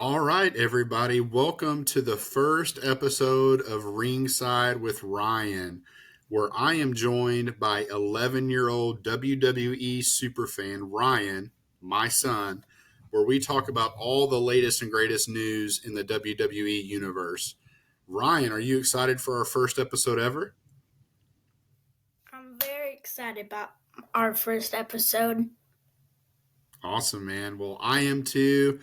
All right, everybody. Welcome to the first episode of Ringside with Ryan, where I am joined by 11-year-old WWE superfan Ryan, my son, where we talk about all the latest and greatest news in the WWE universe. Ryan, are you excited for our first episode ever? I'm very excited about our first episode. Awesome, man. Well, I am too.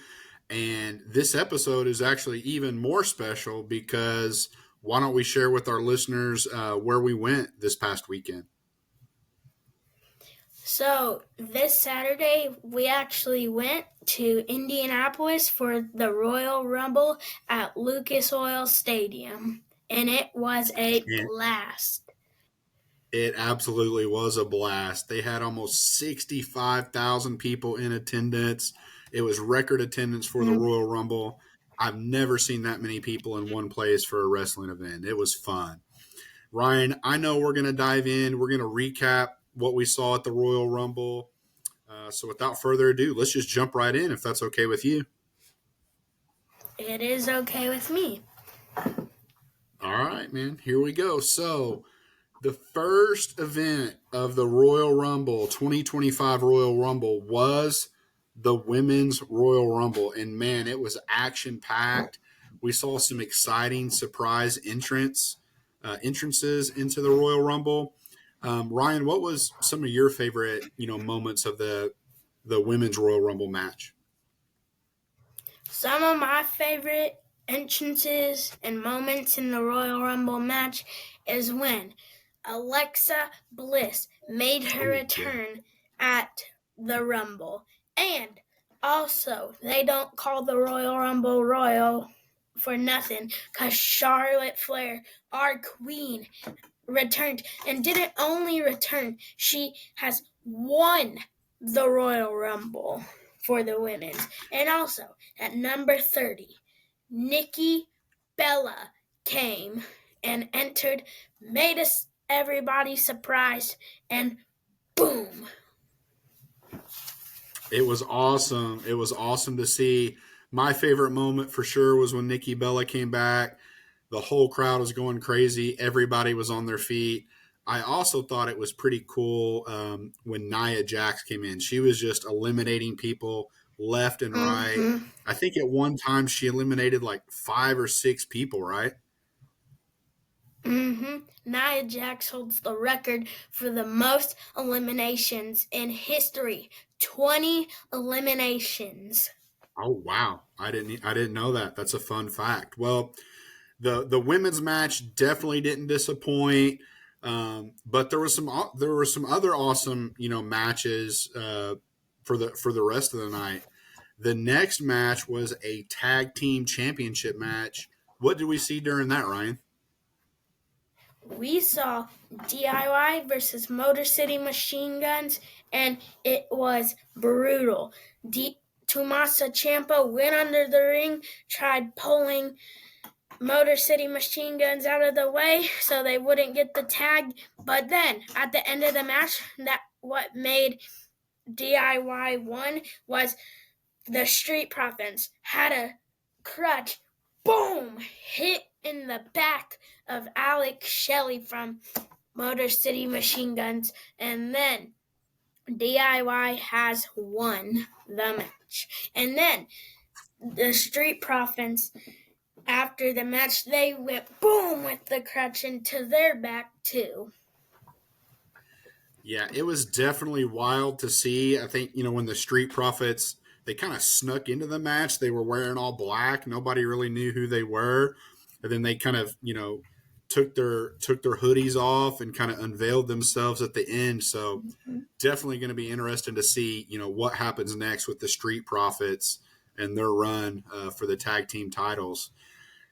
And this episode is actually even more special because why don't we share with our listeners where we went this past weekend? So, this Saturday, we actually went to Indianapolis for the Royal Rumble at Lucas Oil Stadium, and it was a And blast. it absolutely was a blast. They had almost 65,000 people in attendance. It was record attendance for the Mm. Royal Rumble. I've never seen that many people in one place for a wrestling event. It was fun. Ryan, I know we're going to dive in. We're going to recap what we saw at the Royal Rumble. So without further ado, let's just jump right in if that's okay with you. It is okay with me. All right, man. Here we go. So the first event of the Royal Rumble, 2025 Royal Rumble, was the Women's Royal Rumble. And man, it was action packed. We saw some exciting surprise entrances into the Royal Rumble. Ryan, what was some of your favorite, moments of the Women's Royal Rumble match? Some of my favorite entrances and moments in the Royal Rumble match is when Alexa Bliss made her return at the Rumble. And also, they don't call the Royal Rumble Royal for nothing because Charlotte Flair, our queen, returned and didn't only return, she has won the Royal Rumble for the women's. And also, at number 30, Nikki Bella came and entered, made us everybody surprised, and boom. It was awesome. It was awesome to see. My favorite moment for sure was when Nikki Bella came back. The whole crowd was going crazy. Everybody was on their feet. I also thought it was pretty cool when Nia Jax came in. She was just eliminating people left and right. Mm-hmm. I think at one time she eliminated like 5 or 6 people, right? Mm-hmm. Nia Jax holds the record for the most eliminations in history. 20 eliminations. Oh wow, I didn't know that. That's a fun fact. Well, the women's match definitely didn't disappoint. But there were some other awesome matches for the rest of the night. The next match was a tag team championship match. What did we see during that, Ryan? We saw DIY versus Motor City Machine Guns, and it was brutal. Tommaso Ciampa went under the ring, tried pulling Motor City Machine Guns out of the way so they wouldn't get the tag. But then, at the end of the match, that what made DIY won was the Street Profits had a crutch, boom, hit in the back of Alex Shelley from Motor City Machine Guns, and then DIY has won the match. And then the Street Profits, after the match, they went boom with the crutch into their back too. Yeah, it was definitely wild to see. I think, when the Street Profits, they kind of snuck into the match. They were wearing all black. Nobody really knew who they were. And then they kind of, took their hoodies off and kind of unveiled themselves at the end. So definitely going to be interesting to see, what happens next with the Street Profits and their run for the tag team titles.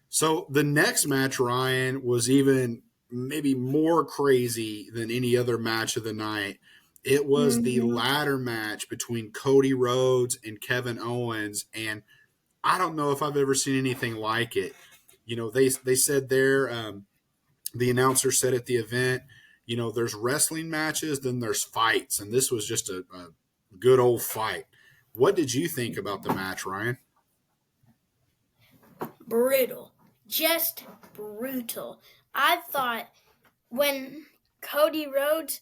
So the next match, Ryan, was even maybe more crazy than any other match of the night. It was the ladder match between Cody Rhodes and Kevin Owens, and I don't know if I've ever seen anything like it. They said there, the announcer said at the event, there's wrestling matches, then there's fights, and this was just a good old fight. What did you think about the match, Ryan? brutal. Just brutal. I thought when Cody Rhodes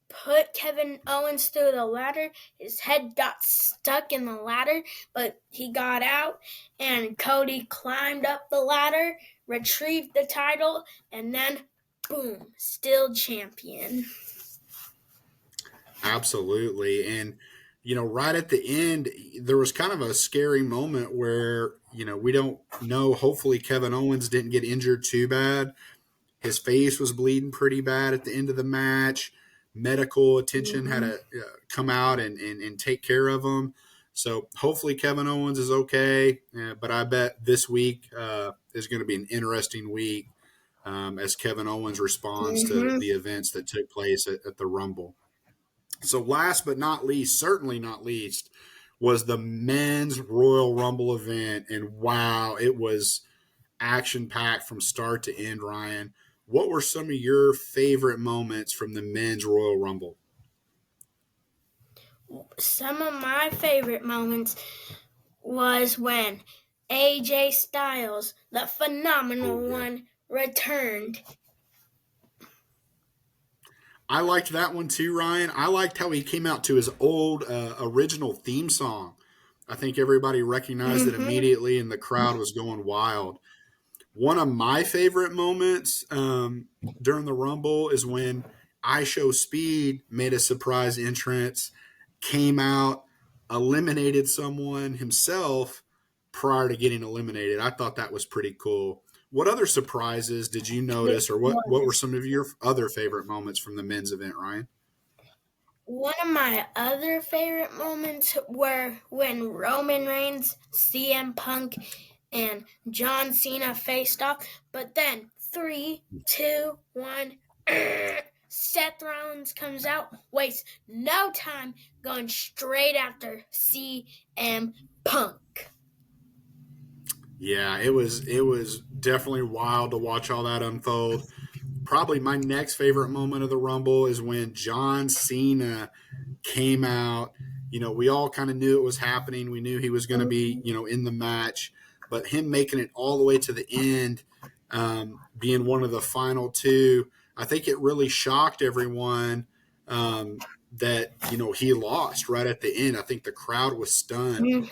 put Kevin Owens through the ladder, his head got stuck in the ladder, but he got out, and Cody climbed up the ladder, retrieved the title, and then, boom, still champion. Absolutely. And, right at the end, there was kind of a scary moment where, we don't know. Hopefully Kevin Owens didn't get injured too bad. His face was bleeding pretty bad at the end of the match. Medical attention had to come out and take care of him. So hopefully Kevin Owens is okay. But I bet this week is going to be an interesting week as Kevin Owens responds to the events that took place at the Rumble. So last but not least, certainly not least, was the men's Royal Rumble event. And wow, it was action-packed from start to end, Ryan. What were some of your favorite moments from the men's Royal Rumble? Some of my favorite moments was when AJ Styles, the phenomenal one, returned. I liked that one too, Ryan. I liked how he came out to his old original theme song. I think everybody recognized it immediately, and the crowd was going wild. One of my favorite moments during the Rumble is when I Show Speed made a surprise entrance, came out, eliminated someone himself prior to getting eliminated. I thought that was pretty cool. What other surprises did you notice, or what were some of your other favorite moments from the men's event, Ryan? One of my other favorite moments were when Roman Reigns, CM Punk, and John Cena faced off. But then 3, 2, 1, Seth Rollins comes out, wastes no time, going straight after CM Punk. Yeah, it was definitely wild to watch all that unfold. Probably my next favorite moment of the Rumble is when John Cena came out. We all kind of knew it was happening. We knew he was going to be, in the match. But him making it all the way to the end, being one of the final two, I think it really shocked everyone that, he lost right at the end. I think the crowd was stunned.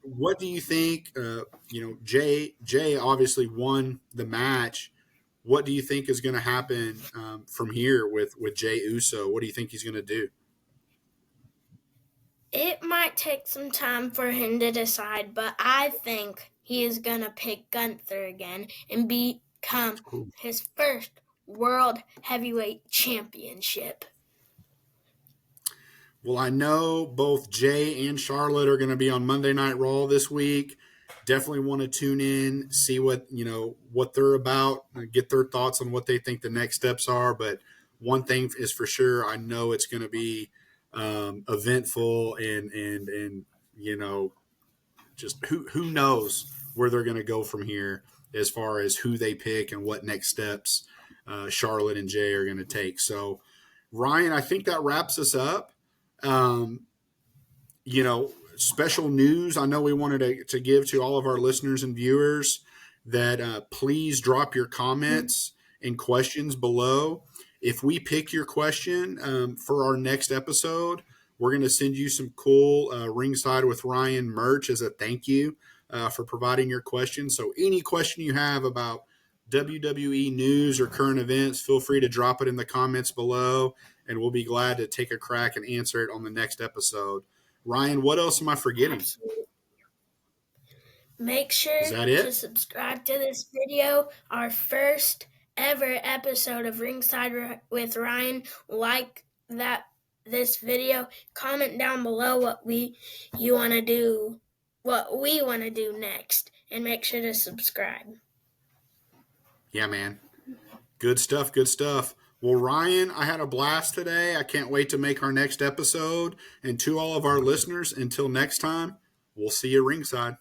What do you think? Jey obviously won the match. What do you think is going to happen from here with Jey Uso? What do you think he's going to do? It might take some time for him to decide, but I think he is going to pick Gunther again and become his first World Heavyweight Championship. Well, I know both Jey and Charlotte are going to be on Monday Night Raw this week. Definitely want to tune in, see what they're about, get their thoughts on what they think the next steps are. But one thing is for sure, I know it's going to be eventful and just who knows where they're going to go from here as far as who they pick and what next steps Charlotte and Jey are going to take. So, Ryan, I think that wraps us up. Special news I know we wanted to give to all of our listeners and viewers that please drop your comments and questions below. If we pick your question for our next episode, we're going to send you some cool Ringside with Ryan merch as a thank you for providing your question. So any question you have about WWE news or current events, feel free to drop it in the comments below, and we'll be glad to take a crack and answer it on the next episode. Ryan, what else am I forgetting? Absolutely. Make sure to subscribe to this video, our first ever episode of Ringside with Ryan. Like this video, comment down below what we want to do next, and make sure to subscribe. Yeah, man. Good stuff. Well, Ryan, I had a blast today. I can't wait to make our next episode. And to all of our listeners, until next time, we'll see you ringside.